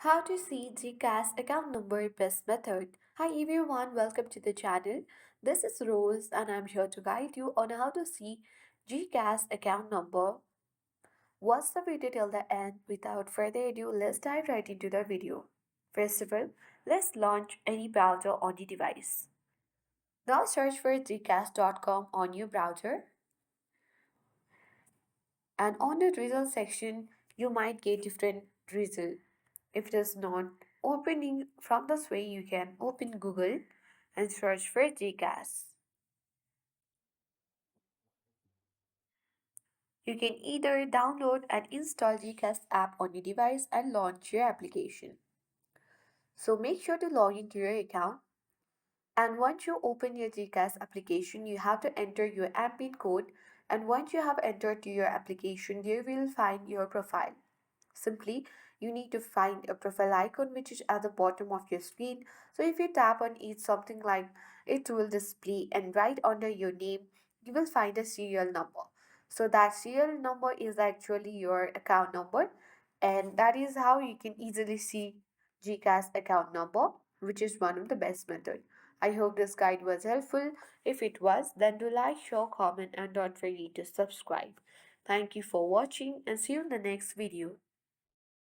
How to see GCash account number best method. Hi everyone, welcome to the channel. This is Rose and I'm here to guide you on how to see GCash account number. Watch the video till the end. Without further ado, let's dive right into the video. First of all, let's launch any browser on the device. Now search for gcash.com on your browser, and on the result section you might get different result. If it is not opening from this way, you can open Google and search for GCash. You can either download and install GCash app on your device and launch your application. So make sure to log into your account, and once you open your GCash application you have to enter your MPIN code, and once you have entered your application you will find your profile. Simply, you need to find a profile icon which is at the bottom of your screen. So if you tap on it, something like it will display, and right under your name, you will find a serial number. So that serial number is actually your account number, and that is how you can easily see GCash account number, which is one of the best method. I hope this guide was helpful. If it was, then do like, share, comment, and don't forget to subscribe. Thank you for watching and see you in the next video.